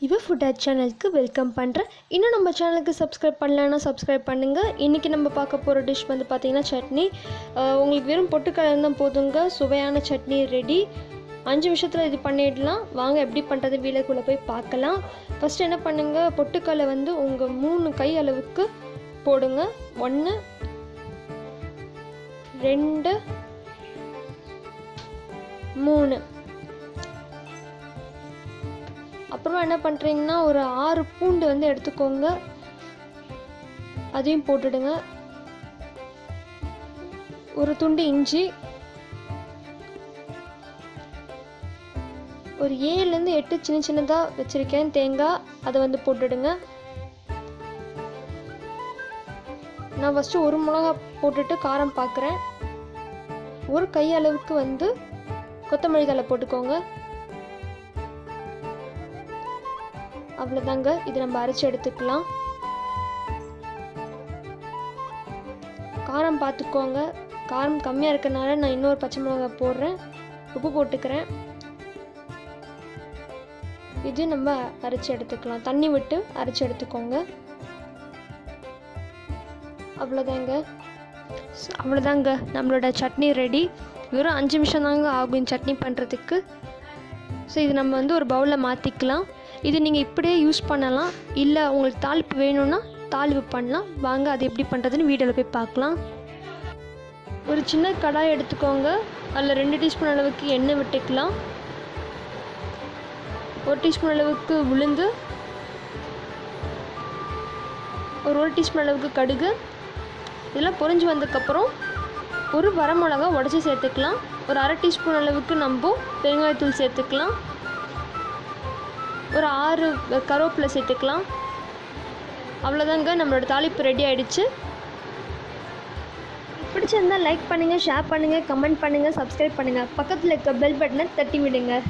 இவ ஃபுட் சேனலுக்கு வெல்கம் பண்ணுறேன். இன்னும் நம்ம சேனலுக்கு சப்ஸ்கிரைப் பண்ணலன்னா சப்ஸ்கிரைப் பண்ணுங்கள். இன்றைக்கி நம்ம பார்க்க போகிற டிஷ் வந்து பார்த்திங்கன்னா சட்னி. உங்களுக்கு வெறும் பொட்டுக்கடலை தான் போதுங்க. சுவையான சட்னி ரெடி. 5 நிமிஷத்தில் இது பண்ணிடலாம். வாங்க எப்படி பண்ணுறது வீட்டுக்குள்ளே போய் பார்க்கலாம். ஃபஸ்ட்டு என்ன பண்ணுங்கள், பொட்டுக்கடலை வந்து உங்கள் 3 கை அளவுக்கு போடுங்க. 1 2 3. அப்புறமா என்ன பண்ணுறீங்கன்னா, ஒரு 6 பூண்டு வந்து எடுத்துக்கோங்க, அதையும் போட்டுடுங்க. ஒரு துண்டு இஞ்சி, ஒரு 7லேருந்து 8 சின்ன சின்னதாக வச்சுருக்கேன் தேங்காய், அதை வந்து போட்டுடுங்க. நான் ஃபஸ்ட்டு ஒரு மிளகா போட்டுட்டு காரம் பார்க்குறேன். ஒரு கை அளவுக்கு வந்து கொத்தமல்லி தழை போட்டுக்கோங்க. அவ்வளோதாங்க, இது நம்ம அரைச்சி எடுத்துக்கலாம். காரம் பார்த்துக்கோங்க, காரம் கம்மியாக இருக்கனால நான் இன்னொரு பச்சை மிளகாய் போடுறேன். உப்பு போட்டுக்கிறேன். இது நம்ம அரைச்சி எடுத்துக்கலாம். தண்ணி விட்டு அரைச்சி எடுத்துக்கோங்க. அவ்வளோதாங்க நம்மளோட சட்னி ரெடி. வெறும் 5 நிமிஷம் தாங்க ஆகும் சட்னி பண்ணுறதுக்கு. ஸோ இது நம்ம வந்து ஒரு பவுலில் மாற்றிக்கலாம். இது நீங்கள் இப்படியே யூஸ் பண்ணலாம், இல்லை உங்களுக்கு தாளிப்பு வேணும்னா தாளிப்பு பண்ணலாம். வாங்க அது எப்படி பண்ணுறதுன்னு வீடியோவில் போய் பார்க்கலாம். ஒரு சின்ன கடாய் எடுத்துக்கோங்க. அதில் 2 டீஸ்பூன் அளவுக்கு எண்ணெய் விட்டுக்கலாம். 1 டீஸ்பூன் அளவுக்கு உளுந்து, ஒரு 1 டீஸ்பூன் அளவுக்கு கடுகு. இதெல்லாம் பொரிஞ்சு வந்ததுக்கப்புறம் ஒரு வரமிளகா உடச்சி சேர்த்துக்கலாம். ஒரு 1/2 டீஸ்பூன் அளவுக்கு நம்ம பெருங்காயத்தூள் சேர்த்துக்கலாம். ஒரு 6 கருவேப்பிலை சேர்த்துக்கலாம். அவ்வளோதாங்க, நம்மளோட தாளிப்பு ரெடி ஆகிடுச்சு. பிடிச்சிருந்தால் லைக் பண்ணுங்கள், ஷேர் பண்ணுங்கள், கமெண்ட் பண்ணுங்கள், சப்ஸ்கிரைப் பண்ணுங்கள். பக்கத்தில் இருக்க பெல் பட்டனை தட்டி விடுங்க.